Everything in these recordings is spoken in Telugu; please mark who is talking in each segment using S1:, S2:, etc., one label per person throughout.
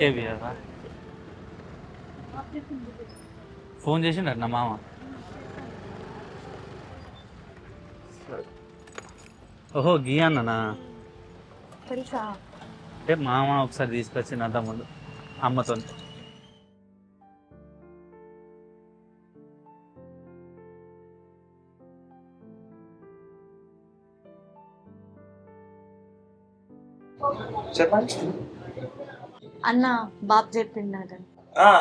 S1: కేబిఆర్ ఫోన్ చేసిండ నా మామ. ఓహో గీ అన్ననా
S2: తెలుసా?
S1: అంటే మామ ఒకసారి తీసుకొచ్చింది అంత ముందు అమ్మతో.
S3: చెప్పండి.
S2: అన్న బాబు చెప్పిండట.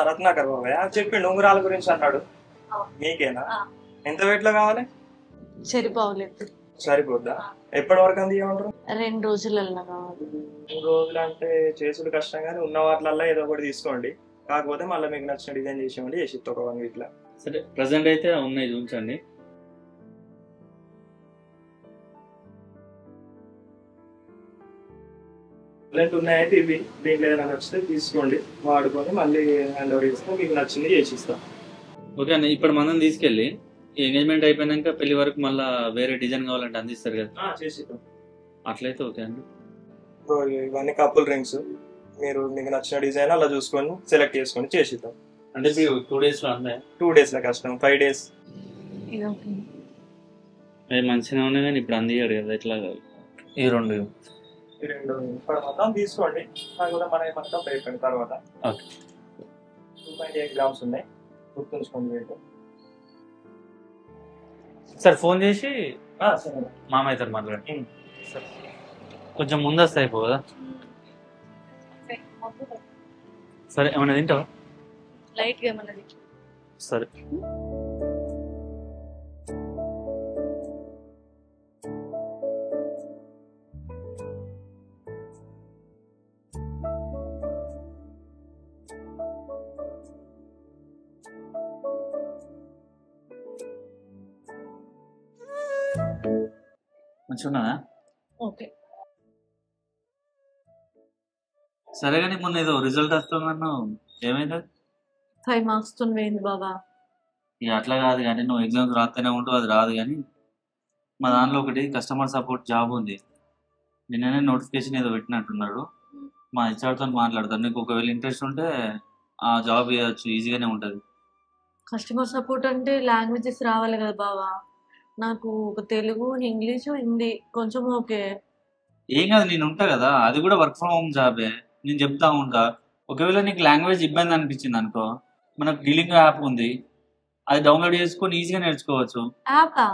S3: రత్నాకర్ బాబాయ్ చెప్పిండు ఉంగరాల గురించి అన్నాడు. మీకేనా? ఎంత వెయిట్ లో కావాలి?
S2: సరిపోలేదు.
S3: సరిపోద్దా? ఎప్పటి వరకు అంది ఏమంటారు?
S2: 2 రోజులలో కావాలి.
S3: 2 రోజులు అంటే చేసుడు కష్టం, కానీ ఉన్న వాటిలల్లో ఏదో ఒకటి తీసుకోండి. కాకపోతే మళ్ళీ మీకు నచ్చిన డిజైన్ చేసేయండి, చేసి ఒక 1 వీక్ లో.
S1: సరే ప్రజెంట్ అయితే ఉన్నాయి చూపించండి.
S3: ఇలాంటి ఉన్నాయంటే ఇవి, దీంట్లో ఏదైనా నచ్చితే తీసుకోండి, వాడుకొని మళ్ళీ హ్యాండ్ ఓవర్ చేస్తే మీకు నచ్చింది చేసిస్తాం.
S1: ఓకే అన్న, ఇప్పుడు మనం తీసుకెళ్ళి ఎంగేజ్మెంట్ అయిపోయినాక పెళ్లి వరకు మళ్ళీ వేరే డిజైన్ కావాలంటే అందిస్తారు కదా?
S3: చేసిస్తాం.
S1: అట్లయితే ఓకే అండి.
S3: ఇవన్నీ కపుల్ రింగ్స్, మీరు మీకు నచ్చిన డిజైన్ అలా చూసుకొని సెలెక్ట్ చేసుకొని చేసిద్దాం.
S1: అంటే 2 days లో అందే?
S3: 2 days లో కష్టం, 5 days.
S1: అవి మంచిగా ఉన్నాయి కానీ ఇప్పుడు అందియాడు కదా, ఎట్లా కాదు? ఈ రెండు
S3: ఇప్పుడు మొత్తం తీసుకోండి, కాకపోతే మన మొత్తం అయిపోయిన తర్వాత.
S1: ఓకే.
S3: 2.8 grams ఉన్నాయి, గుర్తుంచుకోండి రేటు.
S1: సార్ ఫోన్ చేసి
S3: సరే
S1: మామయ్యతో మాట్లాడండి. కొంచెం ముందు వస్తే అయిపో కదా. సరే ఏమైనా తింటావా?
S2: లైట్ గా ఏమన్నది.
S1: సరే మంచిగా ఉన్నదా?
S2: ఓకే.
S1: సరే కానీ మొన్న ఏదో రిజల్ట్ వస్తుందన్నావు, ఏమైంది?
S2: 5 marks తో పోయింది బాబా.
S1: ఇక అట్లా కాదు కానీ నువ్వు ఎగ్జామ్స్ రాస్తూనే ఉంటావు, అది రాదు. కానీ మా దాంట్లో ఒకటి కస్టమర్ సపోర్ట్ జాబ్ ఉంది, నిన్ననే నోటిఫికేషన్ ఏదో పెట్టినట్టున్నాడు. మా హెచ్ఆర్తో మాట్లాడతాను, నీకు ఒకవేళ ఇంట్రెస్ట్ ఉంటే ఆ జాబ్ చేయొచ్చు, ఈజీగానే ఉంటుంది.
S2: కస్టమర్ సపోర్ట్ అంటే లాంగ్వేజెస్ రావాలి కదా బావా. నాకు ఒక తెలుగు, ఇంగ్లీషు, హిందీ కొంచెం ఓకే.
S1: ఏం కాదు, నేను ఉంటా కదా, అది కూడా వర్క్ ఫ్రమ్ హోమ్ జాబే, నేను చెప్తా ఉంటా. ఒకవేళ నీకు లాంగ్వేజ్ ఇబ్బంది అనిపించింది అనుకో, మనకు డీలింగ్ యాప్ ఉంది, అది డౌన్లోడ్ చేసుకొని ఈజీగా నేర్చుకోవచ్చు.
S2: యాపా?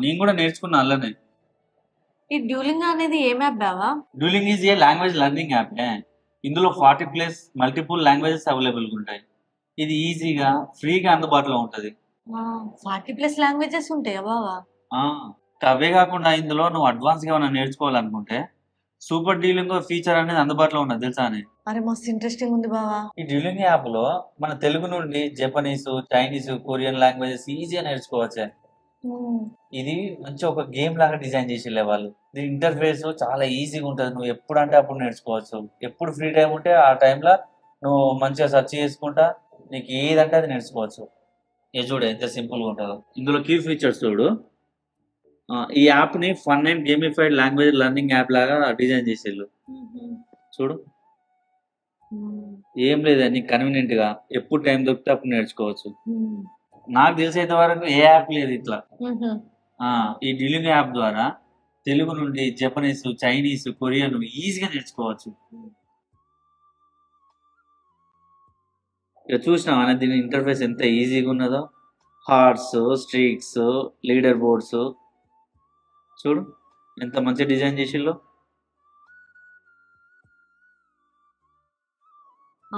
S1: నేను కూడా నేర్చుకున్నా అలానే.
S2: ఈ డ్యూలింగ్ అనేది ఏం యాప్ బావా?
S1: Duelling is a language learning app. ఇందులో 40+ మల్టిపుల్ లాంగ్వేజెస్ అవైలబుల్గా ఉంటాయి. ఇది ఈజీగా ఫ్రీగా అందుబాటులో ఉంటుంది.
S2: 40+ లాంగ్వేజెస్ ఉంటాయా బావా?
S1: అవే కాకుండా ఇందులో నువ్వు అడ్వాన్స్గా ఏమైనా నేర్చుకోవాలనుకుంటే సూపర్ డీలింగ్ ఫీచర్ అనేది అందుబాటులో ఉన్నది, తెలుసా అని?
S2: అరే మస్తు ఇంట్రెస్టింగ్ ఉంది బావా.
S1: ఈ డ్యూలింగ్ యాప్ లో మన తెలుగు నుండి జపనీస్, చైనీస్, కొరియన్ లాంగ్వేజెస్ ఈజీగా నేర్చుకోవచ్చు. ఇది మంచి ఒక గేమ్ లాగా డిజైన్ చేసిలే వాళ్ళు. దీని ఇంటర్ఫేస్ చాలా ఈజీగా ఉంటుంది, నువ్వు ఎప్పుడు అంటే అప్పుడు నేర్చుకోవచ్చు. ఎప్పుడు ఫ్రీ టైం ఉంటే ఆ టైంలో నువ్వు మంచిగా సెర్చ్ చేసుకుంటా నీకు ఏదంటే అది నేర్చుకోవచ్చు. ఇది చూడు ఎంత సింపుల్గా ఉంటుందో. ఇందులో కీ ఫీచర్స్ చూడు. ఈ యాప్ని fun and gamified language learning app లాగా డిజైన్ చేసేళ్ళు. చూడు, ఏం లేదా, నీకు కన్వీనియంట్ గా ఎప్పుడు టైం దొరికితే అప్పుడు నేర్చుకోవచ్చు. నాకు తెలిసేంత వరకు ఏ యాప్ లేదు ఇట్లా. ఈ డీలింగ్ యాప్ ద్వారా తెలుగు నుండి జపనీస్, చైనీస్, కొరియన్ ఈజీగా నేర్చుకోవచ్చు. ఇక చూసినావా దీని ఇంటర్ఫేస్ ఎంత ఈజీగా ఉన్నదో. హార్ట్స్, స్ట్రీక్స్, లీడర్ బోర్డ్స్ చూడు ఎంత మంచి డిజైన్ చేసిల్లో.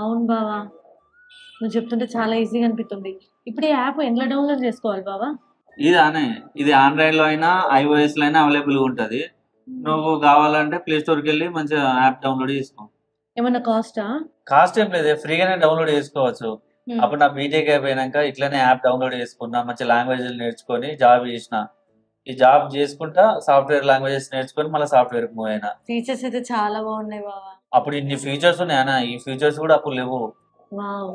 S2: అవును బావా, నువ్వు చెప్తుంటే చాలా ఈజీగా అనిపిస్తుంది. ఇప్పుడు ఈ యాప్ ఎందులో డౌన్లోడ్ చేసుకోవాలి బావా?
S1: ఇది ఆండ్రాయిడ్ లో అయినా iOS లో అయినా అవైలబుల్ గా ఉంటది. నువ్వు కావాలంటే ప్లే స్టోర్కి వెళ్ళి మంచిగా యాప్ డౌన్లోడ్ చేసుకో.
S2: ఏమన్నా కాస్టా?
S1: కాస్ట్ ఏం లేదు, ఫ్రీగానే డౌన్లోడ్ చేసుకోవచ్చు. అప్పుడు నా బీటెక్ అయిపోయినాక ఇట్లానే యాప్ డౌన్లోడ్ చేసుకున్నా, మంచి లాంగ్వేజ్ నేర్చుకొని జాబ్ చేసిన. ఈ జాబ్ చేసుకుంటా సాఫ్ట్వేర్ లాంగ్వేజెస్ నేర్చుకొని మళ్ళీ సాఫ్ట్వేర్ మూవ్ అయినా.
S2: ఫీచర్స్ అయితే చాలా బాగున్నాయి బావా.
S1: అప్పుడు ఇన్ని ఫీచర్స్ ఉన్నాయన్నా, ఈ ఫీచర్స్ కూడా అప్పుడు లేవు.
S2: వావ్,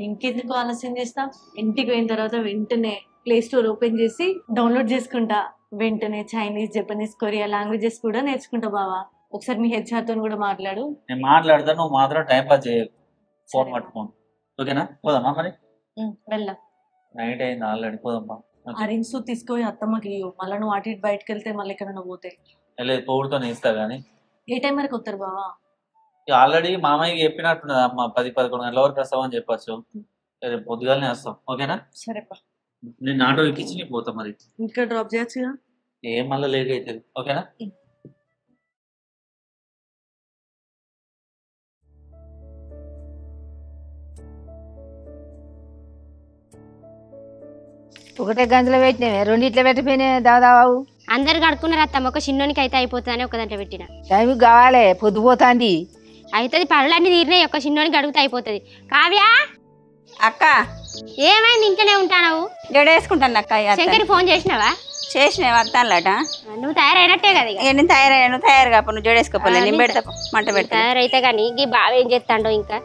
S2: ఇంకెందుకు ఆలస్యం చేస్తా? ఇంటికి పోయిన తర్వాత వెంటనే ప్లే స్టోర్ ఓపెన్ చేసి డౌన్లోడ్ చేసుకుంటా. వెంటనే చైనీస్, జపనీస్, కొరియా లాంగ్వేజెస్ కూడా నేర్చుకుంటా బావా. ఒకసారి మీ హెచ్ఆర్ తో కూడా మాట్లాడు.
S1: నేను మాట్లాడతా, నువ్వు మాత్రం టైం పాస్ చేయకు. ఫోన్ పట్టుకోండి. ఓకేనా? పోదామా మరి?
S2: వెళ్దాం.
S1: నైట్ అయింది ఆల్రెడీ, పోదామా?
S2: ఆ రింగ్స్ తీసుకొని అత్తమ్మకి మళ్ళీ నువ్వు అటు ఇటు బయటకు వెళ్తే మళ్ళీ ఎక్కడైనా పోతాయి.
S1: లేదు, తోడుతో ఇస్తా కానీ
S2: ఏ టైం వరకు వస్తారు బావా?
S1: ఆల్రెడీ మామయ్యకి చెప్పినట్టున్నది అమ్మ, 10-11 గంటల వరకు వస్తామని చెప్పచ్చు. రేపు పొద్దుగాలనే వస్తాం. ఓకేనా?
S2: సరేపా.
S1: నేను ఆటో ఎక్కించి నీకు పోతాం. మరి
S2: ఇంకా డ్రాప్ చేయొచ్చుగా?
S1: ఏం మళ్ళీ లేట్ అవుతుంది. ఓకేనా?
S4: ఒకటే గంజలో పెట్టినవే, రెండిట్లో పెట్టిపోయినా దాదావు.
S5: అందరు కడుక్కున్నారు అత్తమ్మ, ఒక చిన్నోనికి అయితే అయిపోతుందని ఒక దాంట్లో పెట్టిన.
S4: టైం కావాలి, పొద్దుపోతాంది.
S5: అవుతుంది, పనులన్నీ తీరినాయి, ఒక చిన్నోనికి అడిగితే అయిపోతుంది. కావ్య
S6: అక్క
S5: ఏమైంది, ఇంట్లోనే ఉంటావు?
S6: జడేసుకుంటాను అక్క.
S5: శంకర్ ఫోన్ చేసినావా?
S6: చేసిన వస్తానులట.
S5: నువ్వు తయారైనట్టే కదా ఇక.
S6: నేను తయారయ్యా, నువ్వు తయారు కాపు, నువ్వు జడేసుకోపోలే, నేను పెడతా మంట పెడతా.
S5: తయారైతే కానీ ఈ బావ ఏం చేస్తాడో ఇంకా.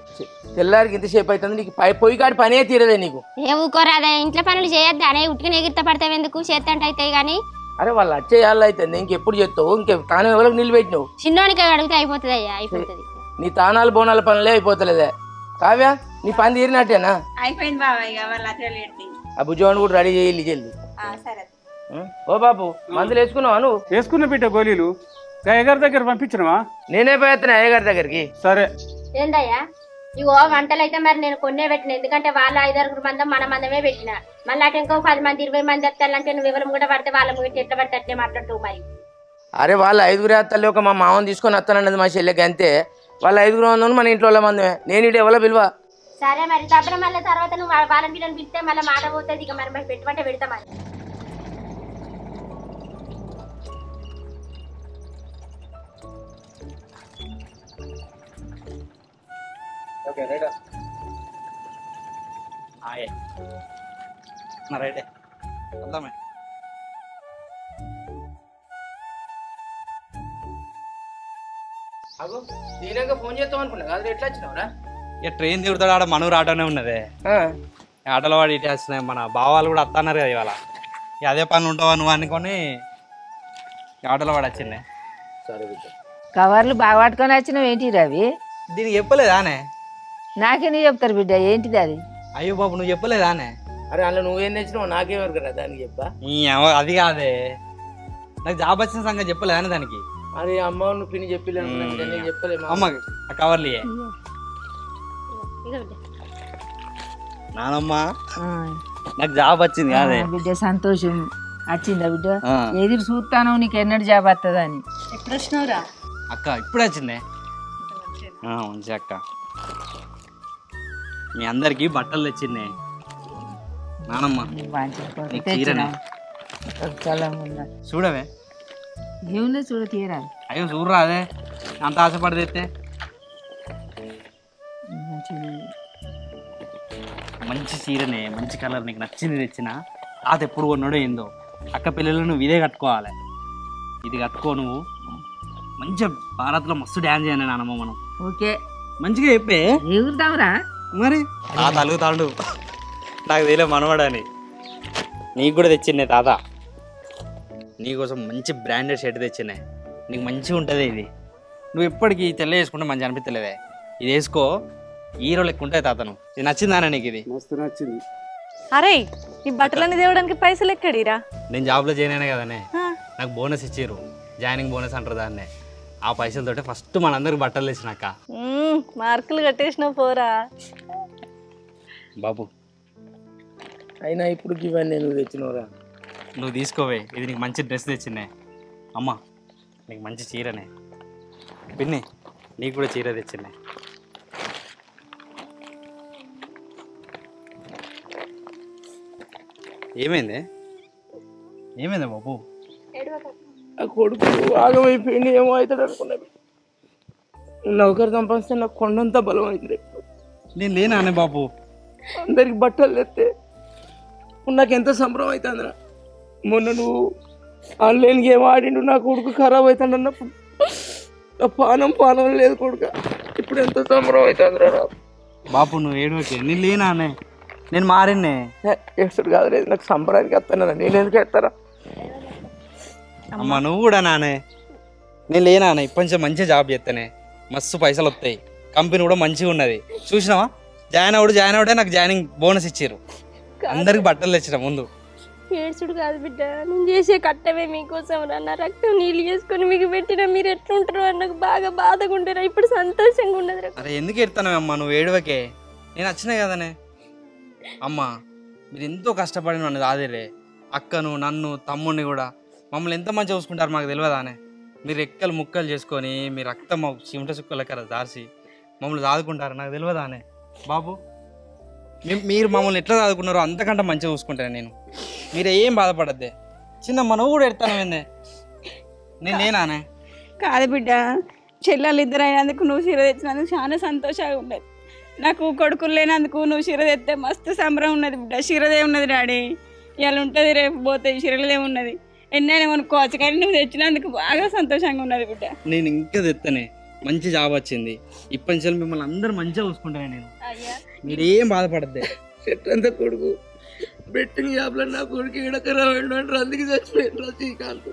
S7: తెల్లారికి ఇంతసేపు అవుతుంది, నీకు పొయ్యి కాడి పనే తీరదే నీకు.
S5: ఏ ఊకోరాదే, ఇంట్లో పనులు చేయొద్దా అనే ఉట్టిగా ఎగిరిత పడతావు ఎందుకు? చేస్తంటే అవుతాయి కానీ.
S7: అరే వాళ్ళు వచ్చేయాళ్ళు అయితే ఇంకెప్పుడు చేస్తావు? తాను ఎవరికి నీళ్ళు పెట్టినావు?
S5: చిన్నోనికి అడిగితే అయిపోతుంది అయ్యా, అయిపోతుంది.
S7: నీ తానాలు బోనాల పనులే అయిపోతలేదే. కావ్య నీ పని తీరినట్టేనా?
S6: అయిపోయింది బాబా, ఇక వాళ్ళ అట్లా
S7: ఆ బుజ్జవాడిని కూడా రెడీ చేయాలి చెల్లి.
S6: సరే.
S7: ఓ బాబు, మందులు వేసుకున్నావా నువ్వు?
S8: వేసుకున్న బిడ్డ గోళీలు అయ్యగారి దగ్గర పంపించినవా?
S7: నేనే పోయేస్తున్నా అయ్యగారి దగ్గరికి.
S8: సరే.
S5: ఏందయ్యా ఇగో వంటలు అయితే మరి నేను కొన్నే పెట్టిన, ఎందుకంటే వాళ్ళు 5-6 మందం మన మందమే పెట్టిన. మళ్ళీ అటు ఇంకో 10 మంది 20 మంది వస్తారంటే నువ్వు ఎవరు కూడా పడితే వాళ్ళ పెట్టి ఎట్లా పడితే అట్లే మాట్లాడుతూ మరి.
S7: అరే వాళ్ళు 5 అత్తలు ఒక మా మామని తీసుకొని వస్తానన్నది మా చెల్లెకి, అంతే. వాళ్ళ 5 మంది మన ఇంట్లో మందమే, నేను ఇటు ఎవరో పిలువ.
S5: సరే మరి తప్పన మళ్ళీ తర్వాత నువ్వు వాళ్ళని పిల్లలు పిలిస్తే మళ్ళీ మాట పోతుంది ఇక. మరి పెట్టమంటే పెడతా మరి.
S1: ఓకే రైట్ రైటే వద్దామే.
S7: అగో దీనిగా ఫోన్ చేద్దాం అనుకున్నా, అది ఎట్లా వచ్చినావురా?
S9: ఇక ట్రైన్ దిగుతాడు, ఆడ మనూరు ఆటోనే ఉన్నదే. ఆటోలో వాడు ఇటు వస్తున్నాయి, మన బావాలు కూడా వస్తున్నారు కదా ఇవాళ. ఇక అదే పని ఉంటావా నువ్వు అనుకొని ఆటోలో వాడు వచ్చిండే.
S7: సరే బిడ్డ.
S4: కవర్లు బాగా పట్టుకొని వచ్చినావు, ఏంటి రవి?
S9: దీనికి చెప్పలేదానే?
S4: నాకే చెప్తారు బిడ్డ, ఏంటిది అది?
S9: అయ్యో బాబు నువ్వు చెప్పలేదానే?
S7: అరే అందులో నువ్వేం తెచ్చినావు నాకేమరు కదా దానికి చెప్పా.
S9: అది కాదే, నాకు జాబ్ వచ్చిన సంగతి చెప్పలేదానే దానికి.
S7: అరే అమ్మ నువ్వు పిన్ని చెప్పలేదు, చెప్పలేదు
S9: అమ్మ ఆ కవర్లు నానమ్మ నాకు జాబ్ వచ్చింది కాదే.
S4: బిడ్డ సంతోషం వచ్చిందా బిడ్డ? ఎదురు చూస్తాను నీకు ఎన్నడు జాబ్ వస్తుందా అని.
S2: ఎప్పుడు వచ్చినావురా?
S9: అక్క ఇప్పుడు వచ్చిందే. మంచి అక్క, మీ అందరికి బట్టలు తెచ్చిందే నానమ్మ. చూడవే
S4: ఏమున్నా చూడ తీరా.
S9: అయ్యో చూడరా అదే అంత ఆశపడి తెస్తే. మంచి చీరనే, మంచి కలర్, నీకు నచ్చింది తెచ్చిన. తాత ఎప్పుడు కొన్నాడో ఏందో. అక్క పిల్లలు నువ్వు ఇదే కట్టుకోవాలి, ఇది కట్టుకో. నువ్వు మంచిగా భారత్లో మస్తు డ్యాన్స్ చేయను నానమ్మ మనం.
S4: ఓకే
S9: మంచిగా చెప్పే.
S4: ఎగురుతావురా
S9: మరి తాత అలుగుతాడు, నాకు తెలియ మనవాడని. నీకు కూడా తెచ్చిండే తాత, నీకోసం మంచి బ్రాండెడ్ షర్ట్ తెచ్చిండే. నీకు మంచిగా ఉంటుంది ఇది. నువ్వు ఎప్పటికీ తెల్ల వేసుకుంటే మంచిగా అనిపించలేదే. ఇది వేసుకో, హీరో లెక్క ఉంటాయి తాత. నువ్వు ఇది నచ్చిందానే నీకు? ఇది
S8: మస్తు నచ్చింది.
S2: అరే ఈ బట్టలన్నీ తేవడానికి పైసలు ఎక్కడిరా?
S9: నేను జాబ్లో జాయిన్ అయినా కదనే, నాకు బోనస్ ఇచ్చారు, జాయినింగ్ బోనస్ అంటారు దాన్నే. ఆ పైసలతోటే ఫస్ట్ మనందరికి బట్టలు తెచ్చినాక.
S2: మార్కులు కట్టేసినావు పోరా
S9: బాబు.
S7: అయినా ఇప్పుడు ఇవన్నీ నువ్వు తెచ్చినవురా?
S9: నువ్వు తీసుకోవే, ఇది నీకు మంచి డ్రెస్ తెచ్చిందే. అమ్మ నీకు మంచి చీరనే. పిన్ని నీకు కూడా చీర తెచ్చిందే. ఏమైంది ఏమైందా బాబు?
S7: ఆ కొడుకు ఆగమైపోయింది, ఏమో అవుతాడు అనుకున్నాను. నౌకరు సంపాదిస్తే నాకు కొండంతా బలం అవుతుంది.
S9: నేను లేనానే బాబు,
S7: అందరికి బట్టలు తెస్తే నాకు ఎంత సంబరం అవుతుందిరా. మొన్న నువ్వు ఆన్లైన్ గేమ్ ఆడిండు, నా కొడుకు ఖరాబ్ అవుతాడు అన్నప్పుడు పానం లేదు కొడుక. ఇప్పుడు ఎంత సంబరం అవుతుందిరా
S9: బాబు. నువ్వు ఏడువకి, నేను లేనానే, నేను మారిన్నే.
S7: ఎప్పుడు కాదు లేదు, నాకు సంబరానికి వస్తాను, నేను ఎందుకు వేస్తారా?
S9: అమ్మ నువ్వు కూడా నానే. నేను లేనానే, ఇప్పటి నుంచి మంచిగా జాబ్ చేస్తానే, మస్తు పైసలు వస్తాయి. కంపెనీ కూడా మంచిగా ఉన్నది. చూసినావా, జాయిన్ అవుడే నాకు జాయినింగ్ బోనస్ ఇచ్చారు. అందరికి బట్టలు తెచ్చిన ముందు.
S10: ఏడ్చుడు కాదు బిడ్డ, నేను చేసే కట్టమే మీకోసం రా. నా రక్తం నీళ్ళు చేసుకొని మీకు పెట్టినా మీరు ఎట్లుంటారు అని నాకు బాగా బాధగా ఉంటారా. ఇప్పుడు సంతోషంగా ఉన్నది.
S9: అరే ఎందుకు ఎడతానమ్మా, నువ్వు ఏడవకే, నేను వచ్చినా కదనే. అమ్మా మీరు ఎంతో కష్టపడిన నన్ను కాదేరే, అక్కను నన్ను తమ్ముడిని కూడా మమ్మల్ని ఎంత మంచిగా చూసుకుంటారు మాకు తెలియదానే. మీరు ఎక్కలు ముక్కలు చేసుకొని మీ రక్తం చిమట చుక్కలకర దార్చి మమ్మల్ని దాదుకుంటారు నాకు తెలియదానే. బాబు మీరు మమ్మల్ని ఎట్లా చదువుకున్నారో అంతకంటే మంచిగా చూసుకుంటాను నేను. మీరు ఏం బాధపడద్దే. చిన్నమ్మ నువ్వు కూడా ఎడతానవేందే, నేనేనానే.
S11: కాదు బిడ్డ, చెల్లెలు ఇద్దరు అయినందుకు నువ్వు చీర తెచ్చినందుకు చాలా సంతోషంగా ఉన్నది. నాకు కొడుకులు లేనందుకు నువ్వు చీర తెస్తే మస్తు సంబరం ఉన్నది బిడ్డ. చీరదే ఉన్నది డాడీ, ఇవాళ ఉంటుంది రేపు పోతే చీరలదే ఉన్నది. ఎన్నైనా కొనుక్కోవచ్చు కానీ నువ్వు తెచ్చినందుకు బాగా సంతోషంగా ఉన్నది బిడ్డ.
S9: నేను ఇంకా తెత్తనే, మంచి జాబ్ వచ్చింది. ఇప్పటి నుంచి మిమ్మల్ని అందరూ మంచిగా చూసుకుంటాను నేను. మీరేం బాధపడద్దే.
S7: చెట్టంతా కొడుకు బెట్టింగ్ జాబ్లో నా కొడుకు ఎడకరా అంటారు, అందుకే చచ్చిపోయిన శ్రీకాంత్.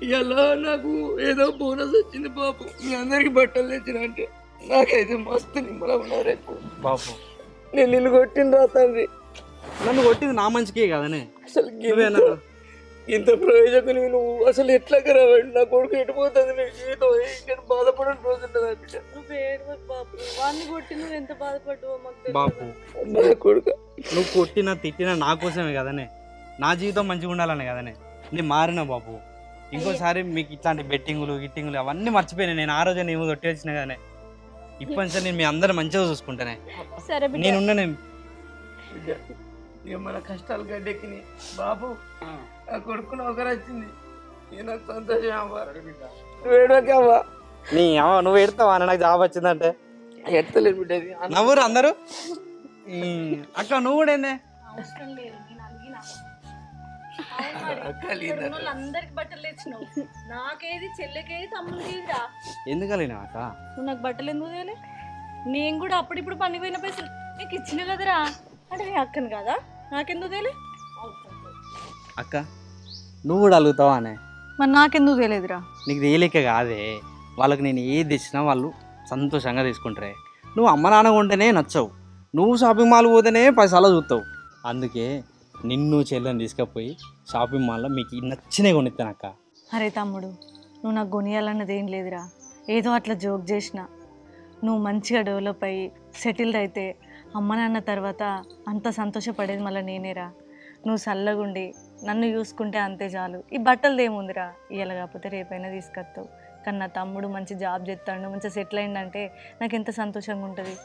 S7: ఇలా నాకు ఏదో బోనస్ వచ్చింది బాబు, మీ అందరికి బట్టలు తెచ్చిన అంటే నాకైతే మస్తు నిమ్మలం ఉన్నారు.
S9: బాబు
S7: నేను నిన్ను కొట్టిన తండ్రి,
S9: నన్ను కొట్టింది నా మంచికే కదనే.
S7: అసలు ఇంత ప్రయోజకుని నువ్వు అసలు ఎట్లా కరావండి. నా కొడుకు ఎటుపోతుంది, నీ జీవితం ఇక్కడ బాధపడని రోజు
S2: ఎంత బాధపడ్డావో
S9: బాబు.
S7: కొడుకు
S9: నువ్వు కొట్టినా తిట్టినా నా కోసమే కదనే, నా జీవితం మంచిగా ఉండాలనే కదనే నేను మారినా బాబు. ఇంకోసారి మీకు ఇట్లాంటి బెట్టింగులు గిట్టింగులు అవన్నీ మర్చిపోయినా. నేను ఆ రోజు నేను కొట్టి వచ్చిన కదనే. ఇప్పటి నుంచి నేను మీ అందరూ మంచిగా చూసుకుంటానే. నేనున్నానే.
S7: ఇక మన కష్టాలు గడ్డెక్కినాయి బాబు. నా కొడుకు ఒకరు వచ్చింది, నాకు సంతోషం అవ్వ. నువ్వు ఏడవకే అవ్వ.
S9: నువ్వు ఎడతావా నాకు జాబ్ వచ్చిందంటే?
S7: ఎడతలేదు బిడ్డ,
S9: నవ్వురు అందరూ. అక్క నువ్వు కూడా ఏందే?
S2: అందరికి బట్టలు తెచ్చినావు, నాకేది చెల్లెకేది తమ్ముడికిరా.
S9: ఎందుకు కలిగినా అక్క?
S2: నువ్వు నాకు బట్టలు ఎందుకు తేలే? నేను కూడా అప్పుడిప్పుడు పండిపోయిన పైసలు నీకు ఇచ్చిన కదరా. అంటే నీ అక్కను కదా, నాకెందుకు తేలే?
S9: అక్క నువ్వు కూడా అలుగుతావా అనే?
S2: మరి నాకెందుకు తెలియదురా?
S9: నీకు తేలిక కాదే, వాళ్ళకి నేను ఏది తెచ్చినా వాళ్ళు సంతోషంగా తీసుకుంటారే. నువ్వు అమ్మ నాన్న కొంటేనే నచ్చవు, నువ్వు షాపింగ్ మాల్ పోతేనే 10 సార్లు చూస్తావు. అందుకే నిన్ను చెల్లెని తీసుకుపోయి షాపింగ్ మాల్లో మీకు నచ్చినవి కొనిస్తాను అక్క.
S2: అరే తమ్ముడు, నువ్వు నాకు కొనియాలన్నది ఏం లేదురా, ఏదో అట్లా జోక్ చేసిన. నువ్వు మంచిగా డెవలప్ అయ్యి సెటిల్డ్ అయితే అమ్మ నాన్న తర్వాత అంత సంతోషపడేది మళ్ళీ నేనేరా. నువ్వు చల్లగుండి నన్ను చూసుకుంటే అంతే చాలు. ఈ బట్టలది ఏముందిరా, ఇవాళ కాకపోతే రేపైనా తీసుకొస్తావు. కానీ నా తమ్ముడు మంచి జాబ్ చేస్తాడు, మంచిగా సెటిల్ అయిందంటే నాకు ఎంత సంతోషంగా ఉంటుంది.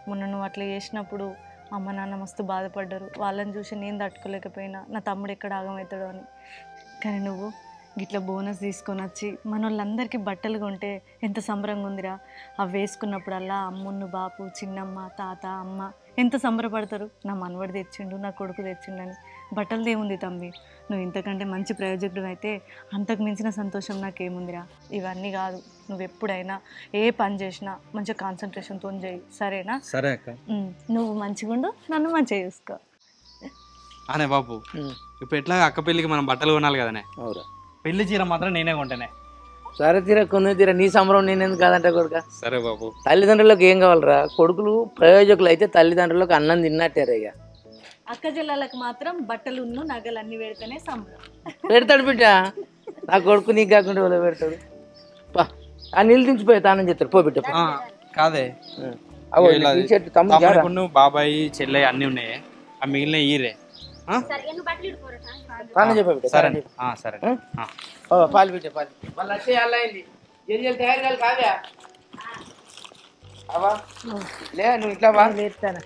S2: మొన్న నువ్వు అట్లా చేసినప్పుడు అమ్మ నాన్న మస్తు బాధపడ్డారు. వాళ్ళని చూసి నేను తట్టుకోలేకపోయినా నా తమ్ముడు ఎక్కడ ఆగమవుతాడో అని. కానీ నువ్వు గిట్లా బోనస్ తీసుకొని వచ్చి మన వాళ్ళందరికీ బట్టలు కొంటే ఎంత సంబరంగా ఉందిరా. అవి వేసుకున్నప్పుడల్లా అమ్మున్ను బాపు చిన్నమ్మ తాత అమ్మ ఎంత సంబరపడతారు. నా మనవడు తెచ్చిండు, నా కొడుకు తెచ్చిండని. బట్టలది ఏముంది తమ్మి, నువ్వు ఇంతకంటే మంచి ప్రయోజకుడు అయితే అంతకు మించిన సంతోషం నాకేముందిరా. ఇవన్నీ కాదు, నువ్వు ఎప్పుడైనా ఏ పని చేసినా మంచిగా కాన్సన్ట్రేషన్తో చేయి, సరేనా?
S9: సరే అక్క.
S2: నువ్వు మంచిగా ఉండు, నన్ను మంచిగా చూసుకో.
S9: అనే బాబు, ఇప్పుడు ఎట్లా అక్క పెళ్ళికి మనం బట్టలు కొనాలి కదనే. పెళ్లి చీర మాత్రం నేనే కొంటానే.
S7: సరే తీరా కొన్ని తీరా, నీ సంబరం నేను ఎందుకు కాదంట కొడుక.
S9: సరే బాబు.
S7: తల్లిదండ్రులకు ఏం కావాలరా, కొడుకులు ప్రయోజకులు అయితే తల్లిదండ్రులకు అన్నం తిన్నట్టారా. ఇక
S2: అక్క చెల్లెలకు మాత్రం బట్టలు నగలు అన్ని పెడితేనే సంబరం.
S7: పెడతాడు బిడ్డ, నా కొడుకు నీకు కాకుండా వాళ్ళు పెడతాడు. ఆ నీళ్ళు దించిపోయి తానని చెప్తాడు. పో బిడ్డ.
S9: కాదే బాబాయ్ చెల్లె అన్ని ఉన్నాయి, ఆ మిగిలిన ఈరే. సరే సరే
S7: పాలు బిడ్డ, పాలు మళ్ళీ వచ్చే అయింది. గింజలు తయారు కాదు కావ్యా. అవా లే, నువ్వు ఇట్లా బా. లేస్తాను.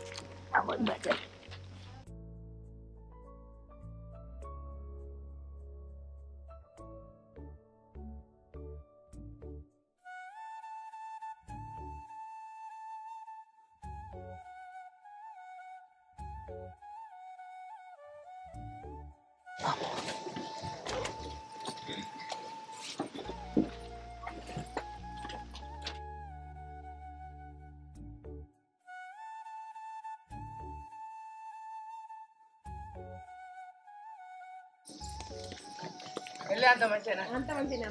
S7: అంత మంచిగా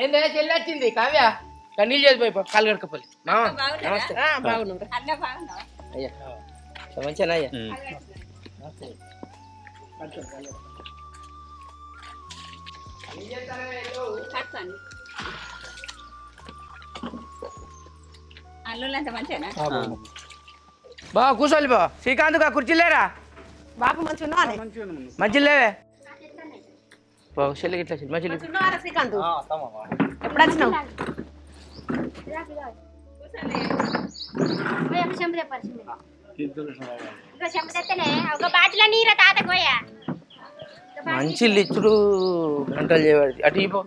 S7: ఏంటంటే చెల్లి వచ్చింది కావ్య. నీళ్ళు చేసి పోయి కాలు కడకపోయి మామ నమస్తే అయ్యా మంచిగా అయ్యా బా కూర్చోవాలి బా శ్రీకాంత్ కుర్చీలేరా
S12: బాపు మంచిగా
S7: మంచి లేవే చెల్లికి ఇట్లా మంచి
S12: శ్రీకాంత్ ఎప్పుడు వచ్చినావు
S7: మంచి లిచ్చుడు గంటలు చేయబడి అటు ఇపో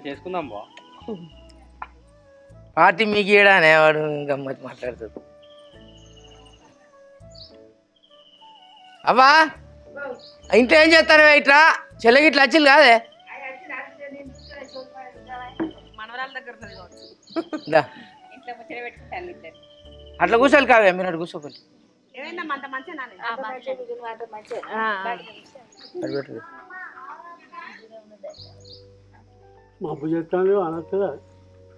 S9: చేసుకుందాం బా
S7: పార్టీ మీకు ఇయడానే వాడు గమ్మత్ మాట్లాడుతుంది అవ్వా ఇంట్లో ఏం చేస్తాను ఇట్లా చెల్లెకి ఇట్లా వచ్చింది కాదే అట్లా కూర్చోాలి కావే మీరు అటు కూర్చోపోయి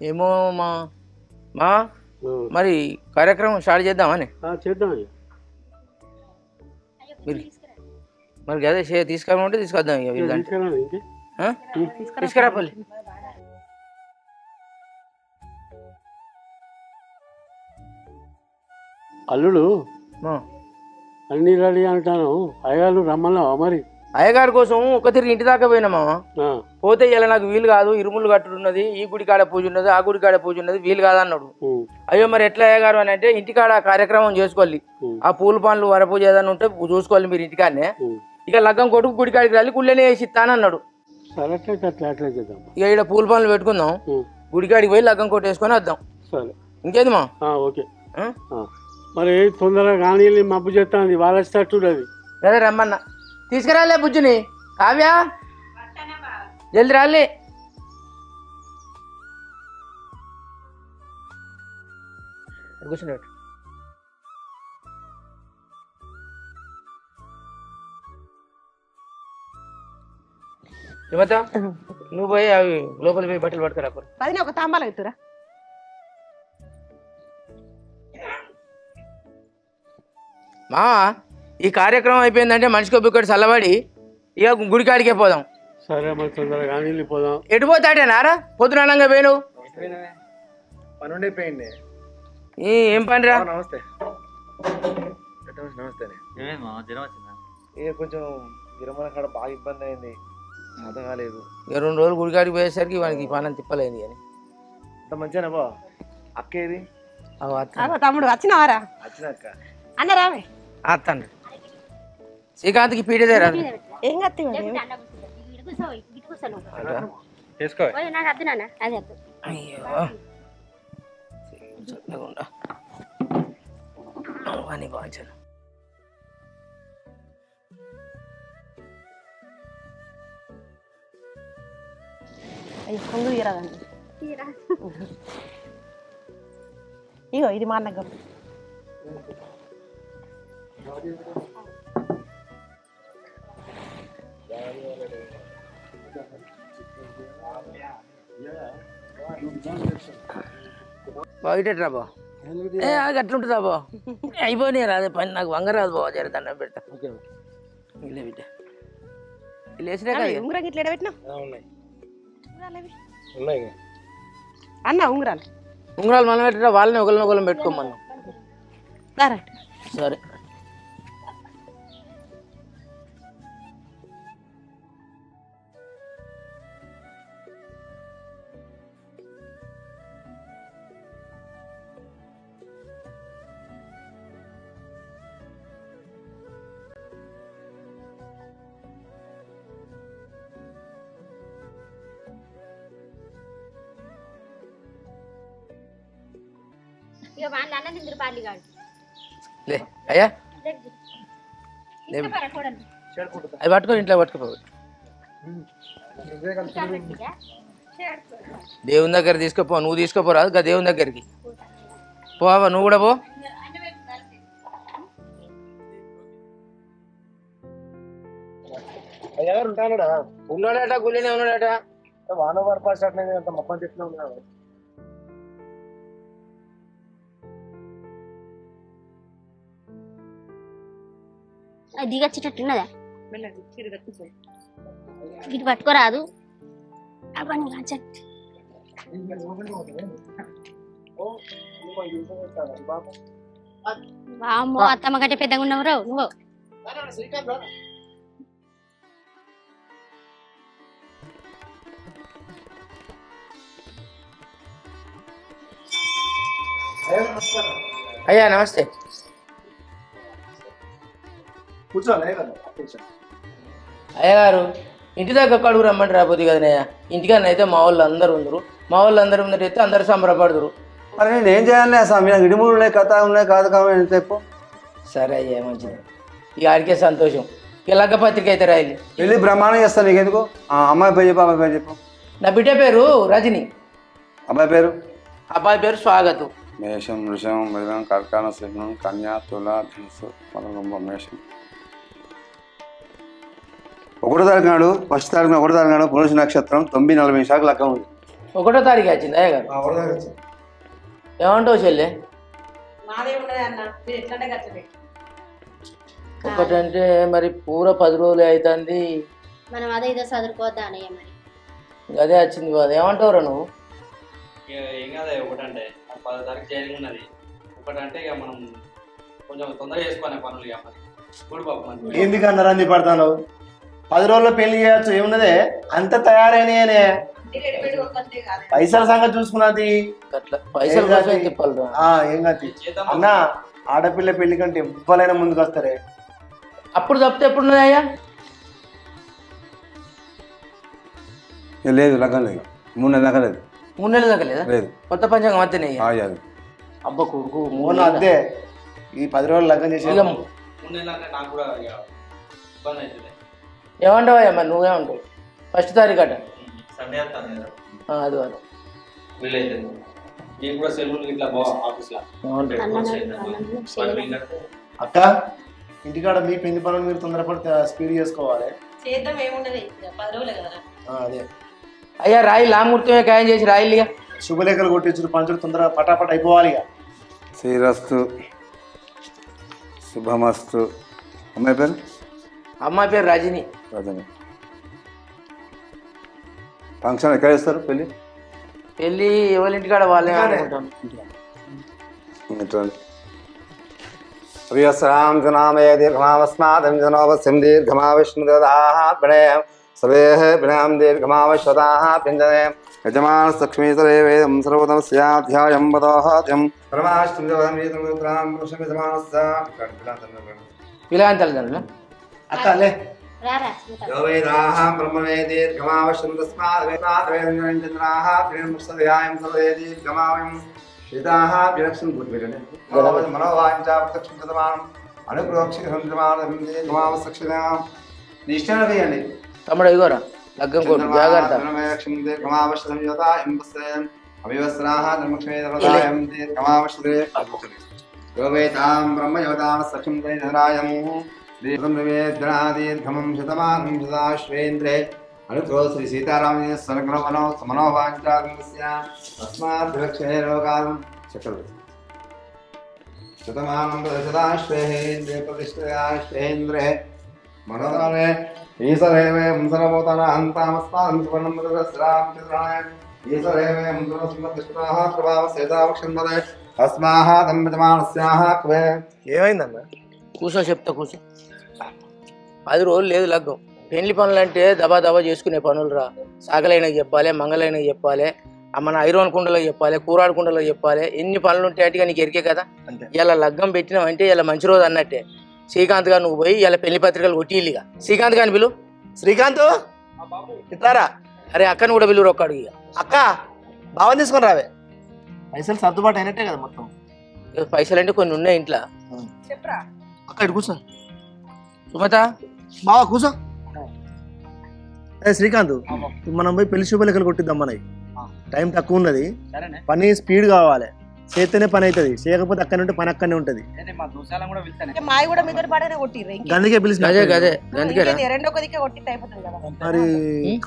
S7: ఏమో మా మరి కార్యక్రమం స్టార్ట్ చేద్దామని
S8: చేద్దాం
S7: మీరు మరి అదే తీసుకురామంటే తీసుకొద్దాం తీసుకురాపల్లి
S8: అల్లుడు అన్ని రెడీ అంటాను అయ్యగారు రమ్మన్నావా మరి
S7: అయ్యగారి కోసం ఒక తిరిగి ఇంటి దాకా పోయినా మామ పోతే ఇలా నాకు వీలు కాదు ఇరుములు కట్టుడున్నది ఈ గుడి కాడ పూజ ఉన్నది ఆ గుడి కాడ పూజ ఉన్నది వీలు కాదన్నాడు అయ్యో మరి ఎట్లా అయ్యగారు అని అంటే ఇంటికాడ కార్యక్రమం చేసుకోవాలి ఆ పూల పనులు వరపూజ ఏదైనా ఉంటే చూసుకోవాలి మీరు ఇంటికాడనే ఇక లగ్గం కొడుకు గుడి కాడికి వెళ్ళి గుళ్ళనే వేసి ఇస్తానన్నాడు ఇక ఇక్కడ పూల పనులు పెట్టుకుందాం గుడికాడికి పోయి లగ్గం కొట్టు వేసుకొని వద్దాం ఇంకేది మా
S8: ఓకే మరి తొందరగా కానీ మబ్బు చేస్తాను వాళ్ళ వచ్చేటట్టు అది
S7: అదే రమ్మన్నా తీసుకురాలే బుజ్జుని కావ్యా జల్ది రాలే కూర్చుని ఏమతా నువ్వు పోయి అవి లోపల పోయి బట్టలు పట్టుకురా
S12: పదిని ఒక తాంబాలం ఎత్తురా
S7: మా ఈ కార్యక్రమం అయిపోయిందంటే మనిషికి ఒక్కటి చల్లబడి ఇక గుడికాడికే పోదాం
S8: సరే మరి తొందరగా వెళ్ళిపోదాం
S7: ఎటు పోతాడేనారా పొద్దునంగా పోయినావు
S3: పని ఉండిపోయింది
S7: ఏం పని రా
S3: నమస్తే
S1: నమస్తే జ్వరం వచ్చిందా
S3: కొంచెం గిరమల కాడ బాగా ఇబ్బంది అయింది అర్థం కాలేదు
S7: ఇక 2 రోజులు గుడికాడికి పోయేసరికి వానికి పానం తిప్పలేదు కానీ
S3: అంత మంచిగా బా అక్కేది
S12: తమ్ముడు వచ్చినవారా
S3: వచ్చినాక
S12: అన్న రావే
S7: అత్తండి శ్రీకాంత్కి పీడదే రా
S12: ఏం కత్తి
S7: తీసుకో అయ్యో బాగా
S12: కొంగు తీరాదండి ఇగో ఇది మా అన్నగం
S7: బాగా బా అట్లుంటుందా బా అయిపోయినాయి రాదే పని నాకు వంగరాదు బావ జరదన్న పెడతా ఇల్లే బిడ్డ ఇల్లు వేసినా కదా
S12: ఉంగరం ఇట్లా పెట్టినా
S3: ఉన్నాయి
S12: అన్న ఉంగరాలు
S7: మనం పెట్టినా వాళ్ళని ఒకరిని పెట్టుకోమన్నా సరే
S5: ఇక వాళ్ళ అన్న తిందరు పార్లీ కాదు
S7: లే అయ్యా అది పట్టుకో ఇంట్లో పట్టుకోపో దేవుని దగ్గర తీసుకుపో నువ్వు తీసుకోపోరాదు గా దేవుని దగ్గరికి పోవా నువ్వు కూడా పో
S3: అయ్యగారు ఉంటాడా
S7: ఉన్నాడట గుళ్ళనే ఉన్నాడట
S3: వాన పరపాటు అంత మొత్తం చెట్లు ఉన్నాడు
S5: దిగచ్చేటట్టున్నదా ఇటు పట్టుకోరాదు అవన్నీ కాచట్ వామ్మో అత్తమ్మ కంటే పెద్దగా ఉన్నావు రావు నువ్వు
S7: అయ్యా నమస్తే
S3: కూర్చోవాలి
S7: అయ్యగారు ఇంటి దగ్గర కడుగు రమ్మంటే రాబోద్ది కదనయ్య ఇంటికన్నా అయితే మా వాళ్ళు అందరూ ఉండరు మా వాళ్ళు అందరూ ముందర అయితే అందరూ సంబరపడదురు
S13: మరి నేను ఏం చేయాలి స్వామి నాకు ఇడిములు ఉన్నాయి కథ ఉన్నాయి కాదు కాబట్టి చెప్పు
S7: సరే అయ్యా మంచిది ఇక ఆడికే సంతోషం ఇక లగ్గ పత్రిక అయితే రాయాలి
S13: వెళ్ళి బ్రహ్మాండం చేస్తాను నీకు ఎందుకు అమ్మాయి పేరు చెప్పు అమ్మాయి పేరు చెప్పు
S7: నా బిడ్డ పేరు రజని
S13: అబ్బాయి పేరు
S7: అబ్బాయి పేరు స్వాగతం
S13: మేషం వృషం మృగం కర్కాణ సింహం కన్యా తుల ధనుసు మలకుంభం మేషం 1వ తారీఖు నాడు ఫస్ట్ తారీఖున 1వ తారీఖు నాడు పురుష నక్షత్రం 9:40 లెక్క ఉంది
S7: 1వ తారీఖు వచ్చింది అయ్యగారు ఏమంటావు చెల్లె ఒకటంటే మరి పూర 10 రోజులు అవుతుంది
S5: మనం అదే ఇదో చదువుకోవద్దా అనయ్య మరి
S7: అదే వచ్చింది కాదు ఏమంటావురా నువ్వు
S9: ఏం కాదా ఒకటంటే 10 తారీఖు చేయాలి ఉన్నది ఒకటంటే ఇక మనం కొంచెం తొందరగా చేసుకునే పనులు ఇక మరి చూడు బాబు మరి
S3: ఎందుకు అందరూ పడతాను 10 రోజుల్లో పెళ్లి చేయొచ్చు ఏమున్నదే అంత తయారైనయనే పైసల సంగతి చూసుకున్నది ఏం కాదు అన్న ఆడపిల్ల పెళ్లి కంటే ఎవ్వరైనా ముందుకు వస్తారే
S7: అప్పుడు తప్పితే ఎప్పుడు అయ్యా
S13: లేదు లగ్గం లేదు 3 నెలలు దాకా లేదు
S7: 3 నెలలు దాకా లేదా
S13: లేదు
S7: కొత్త పంచాంగం అంతేనే అబ్బ కొడుకు 3
S3: అదే ఈ 10 రోజులు లగ్గం చేసి
S9: నాకు కూడా ఇబ్బంది అవుతుంది
S7: ఏమంటావయ్యా మరి నువ్వేమంటావు ఫస్ట్ తారీఖు అట
S9: సండే వస్తాను కదా
S7: అది వారు
S9: వీలైతే నేను కూడా సెలవులు ఇట్లా ఆఫీస్లో
S3: అక్క ఇంటికాడ మీ పెళ్లి పనులు మీరు తొందరపడి స్పీడ్ చేసుకోవాలి
S12: చేద్దాం ఏముండదు 10 రోజులే కదా
S3: అదే
S7: అయ్యా రాయి లామూర్తమే ఖాయం చేసి రాయిలు ఇక
S3: శుభలేఖలు కొట్టించు పంచులు తొందరగా పటాపట్ అయిపోవాలి ఇక
S13: శ్రీరస్తు శుభమస్తు అమ్మాయి పేరు
S7: అమ్మాయి పేరు రజని
S13: రజని ఫంక్షన్ ఎక్కడ చేస్తారు పెళ్ళి
S7: పెళ్ళి ఎవరింటికాడ వాళ్ళే అనుకుంటాను
S13: ప్రియస్రాం జనామయ దీర్ఘమావస్మాదం జనోపస్యం దీర్ఘమావిష్ణుదాహ్మణేయం సవేహ ప్రణాం దీర్ఘమావశ్వతాః పింజనే యజమానస్లక్ష్మీతరే వేదం సర్వతమస్యాధ్యాయం వదోహత్యం పరమాష్టం
S7: పిలాంతలు
S3: అక్క లే
S5: రారా
S13: यो वेदाः ब्रह्मणे दीर्घमावश्यं तस्मात् वेदाद्वेदनचन्द्राः प्रियमुत्सदयायं सर्वे दीर्घमावयं शीताः विलक्षण भूतवेदने मनोवाञ्चाप्रत्यक्षं कृतवान् अनुप्रोक्षितं दीर्घमावसक्षिणां निष्ठन వేయండి
S7: తమ్ముడు ఇగోరా లగ్గం కొడు జాగ్రత్త
S13: मनोवेक्षं दीर्घमावश्यं योतायं वस्त्रं अविवस्त्राः धर्मक्षेत्रदायं दीर्घमावश्यते यो वेदां ब्रह्मयोतां सक्षं दीर्घरायं दीर्घम शतमानं सदाश्वेन्द्रे अनुत्रो श्री सीताराम सर्गमनो मनोवाञ्छागमस्य अस्मात् विलक्षणे लोकान् चक्रवर्ती शतमानं सदाश्वेन्द्रे प्रतिष्ठयाश्वेन्द्रे मनोदाने ईश्वरेवे सर्वोतरां तामस्मान् सुवर्णं मृगस्रां चित्राय ईश्वरेवे मुद्रस्मृतिष्ठाः प्रभावसेतावक्षन्मदे अस्माः दम्पतिमानस्याः क्वे
S3: ఏమైందన్న
S7: కూర్చో చెప్తా కూర్చో 10 రోజులు లేదు లగ్గం పెళ్లి పనులు అంటే దబా దబా చేసుకునే పనులు రా సాగలైనకి చెప్పాలి మంగళైనకి చెప్పాలి మన ఐరోన్ కుండలకు చెప్పాలి కూరాడు కుండలకు చెప్పాలి ఎన్ని పనులు ఉంటాయి నీకు ఎరికే కదా ఇలా లగ్గం పెట్టినావంటే ఇలా మంచి రోజు అన్నట్టే శ్రీకాంత్ గారు నువ్వు పోయి ఇలా పెళ్లి పత్రికలు కొట్టిగా శ్రీకాంత్ గారిని పిలు
S3: శ్రీకాంత్ ఇట్లారా
S7: అరే అక్కని కూడా పిలువు ఒక్కడు ఇక
S3: అక్క బావని తీసుకొని రావే పైసలు సర్దుబాటు అయినట్టే కదా మొత్తం
S7: పైసలు అంటే కొన్ని ఉన్నాయి ఇంట్లో.
S4: చెప్పరా
S7: అక్క ఇటు కూర్చో. సుమత
S14: బావా కూర్చో. శ్రీకాంత్ మనం పోయి పెళ్లి శుభలేఖలు కొట్టిద్దాం మనకి. టైం తక్కువ ఉన్నది, పని స్పీడ్ కావాలి, చేస్తేనే పని అవుతుంది, చేయకపోతే అక్కడి నుండి పని అక్కడనే ఉంటది.
S12: మావి కూడా మీతో పాటనే కొట్టిర్రు
S14: అందుకే పిలిచిన.
S12: రెండో దిక్కే కొట్టితే అయిపోతుంది కదా.
S14: మరి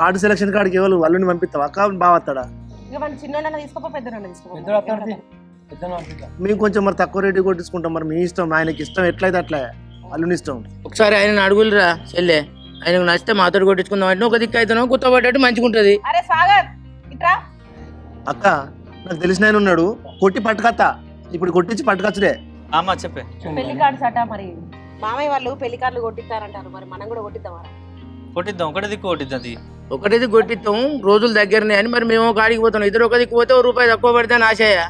S14: కార్డు సెలక్షన్ కార్డుకి ఎవరు అల్లుని పంపిస్తావా అక్క బావస్తాడా?
S12: ఇక మన చిన్నోళ్ళని తీసుకోపో పెద్దోళ్ళని తీసుకోపో.
S14: మేము కొంచెం మరి తక్కువ రేటు కొట్టించుకుంటాం. మరి మీ ఇష్టం, ఆయనకి ఇష్టం ఎట్లయితే అట్లా, అల్లుని ఇష్టం.
S7: ఒకసారి ఆయన అడుగులురా చెల్లె, ఆయనకు నచ్చితే మాతో కొట్టించుకుందాం అంటే ఒక దిక్కు అయితే గుర్తుపడ్డట్టు మంచిగా ఉంటది.
S12: అరే సాగర్ ఇట్రా.
S14: అక్క నాకు తెలిసిన ఆయన ఉన్నాడు, కొట్టి పట్టుకత్తా. ఇప్పుడు కొట్టించి పట్టుకొచ్చుడే.
S1: అమ్మా చెప్పే.
S12: పెళ్లి కార్డ్స్ అట మరి మామయ్య వాళ్ళు పెళ్లి కార్డులు కొట్టిస్తారంటారు, మరి మనం కూడా కొట్టిద్దామా?
S1: కొట్టిద్దాం, ఒకటి దిక్కు కొట్టిద్దాం.
S7: ఒకటి దిక్కు కొట్టిస్తాం, రోజులు దగ్గరనే అని. మరి మేము ఒక కాడికి పోతాం, ఇద్దరు ఒక దిక్కు పోతే ₹1 తక్కువ పడితే ఆశయ.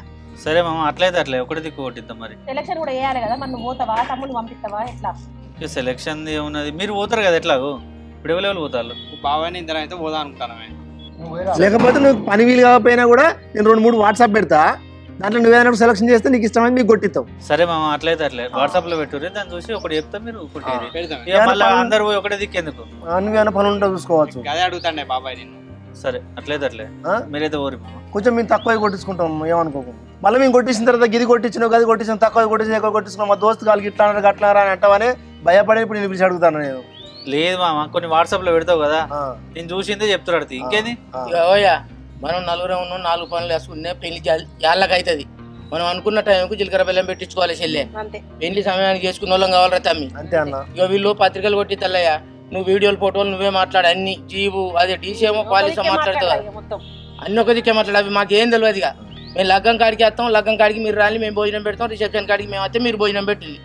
S1: సరే మామ, అట్లయితే అట్లే ఒకటి దిక్కు కొట్టిద్దాం. మరి
S12: సెలక్షన్ కూడా వేయాలి కదా, మరి నువ్వు పోతావా తమ్ముడు పంపిస్తావా ఎట్లా?
S1: సెలక్షన్ ఏమున్నది, మీరు పోతారు కదా ఎట్లాగో. ఇప్పుడు ఎవరు పోతారు?
S9: బాబాయ్ ఇద్దరు అయితే పోదా అనుకుంటాను.
S14: లేకపోతే నువ్వు పని వీలు కాకపోయినా కూడా నేను 2-3 వాట్సాప్ పెడతా, దాంట్లో నువ్వేదైనా సెలక్షన్ చేస్తే నీకు ఇష్టమైంది మీకు కొట్టిస్తావు.
S1: సరే మామ, అట్లయితే అట్లే వాట్సాప్ లో పెట్టుర్రి, దాన్ని చూసి ఒకటి చెప్తా, మీరు అందరు పోయి ఒకటే దిక్కు ఎందుకు?
S14: నువ్వేమైనా పనులు ఉంటే చూసుకోవచ్చు.
S9: అదే అడుగుతాండే బాబాయ్ నిన్ను.
S1: సరే అట్లయితే అట్లే, మీరైతే ఓరి
S14: కొంచెం మేము తక్కువ కొట్టించుకుంటాం, ఏమనుకోకుండా. మళ్ళీ మేము కొట్టించిన తర్వాత గిది కొట్టించినావు, గది కొట్టించిన, తక్కువ కొట్టించిన, ఎక్కువ కొట్టించుకున్నాం, మా దోస్తు కాళ్ళకి ఇట్లా అన్నారు అట్లా అని అంటావని భయపడి ఇప్పుడు నేను పిలిచి అడుగుతాను. నేను
S1: లేదు మామ, కొన్ని వాట్సాప్ లో పెడతావు కదా, నేను చూసిందే చెప్తున్నాడు. ఇంకేంది,
S7: మనం నలుగురే ఉన్నాం, 4 పనులు వేసుకునే పెళ్లి యాళ్ళకి అవుతుంది. మనం అనుకున్న టైంకు జీలకర్ర బెల్లం పెట్టించుకోవాలి చెల్లె. పెళ్లి సమయానికి చేసుకున్న వాళ్ళం కావాలరా తమ్మి.
S14: అంతే అన్న.
S7: ఇక వీళ్ళు పత్రికలు కొట్టి తల్లయ్యా, నువ్వు వీడియోలు ఫోటోలు నువ్వే మాట్లాడు, అన్ని జీవు అదే డీసీ ఏమో పాలిసా మాట్లాడుతావు, అన్ని ఒక దిక్కే మాట్లాడు. అవి మాకేం తెలియదు. ఇక మేము లగ్గం కాడికి వస్తాం, లగ్గం కాడికి మీరు రాలి మేము భోజనం పెడతాం, రిసెప్షన్ కాడికి మేము వస్తే మీరు భోజనం పెట్టింది.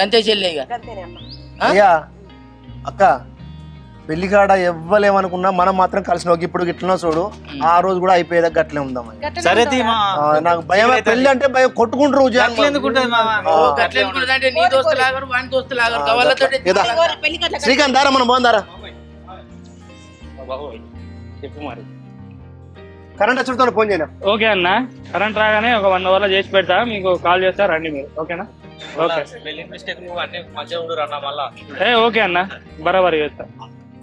S7: అంతే చెల్లె. ఇక
S14: అక్క పెళ్లి కాడ ఎవ్వలేమనుకున్నా మనం మాత్రం కలిసి ఇప్పుడు గిట్లనో చూడు, ఆ రోజు కూడా అయిపోయేదాకా గట్లే ఉందాం. నాకు భయం, పెళ్లి అంటే భయం, కొట్టుకుంటారు. శ్రీకాంత్ దారా మనం బాగుందారా?
S8: చెప్పు మరి.
S14: కరెంట్ వచ్చుడుతో ఫోన్ చేయను.
S8: ఓకే అన్న, కరెంట్ రాగానే ఒక 1 hour చేసి పెడతా, మీకు కాల్ చేస్తా, రండి మీరు. ఓకేనా? ఓకే అన్న, బరాబర్ చేస్తా.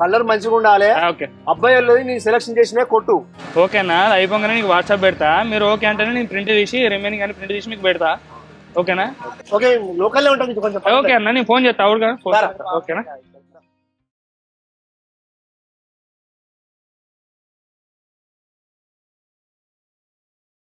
S14: కలర్ మంచిగా ఉండాలి. అబ్బాయి వాళ్ళది నీ సెలక్షన్ చేసినా కొట్టు.
S8: ఓకేనా? అయిపోగానే నీకు వాట్సాప్ పెడతా, మీరు ఓకే అంటేనే నేను ప్రింట్ తీసి రిమైనింగ్ అని ప్రింట్ తీసి మీకు పెడతా. ఓకేనా?
S14: ఓకే, లోకల్లో ఉంటుంది కొంచెం.
S8: ఓకే అన్న, నేను ఫోన్ చేస్తా. ఓకేనా?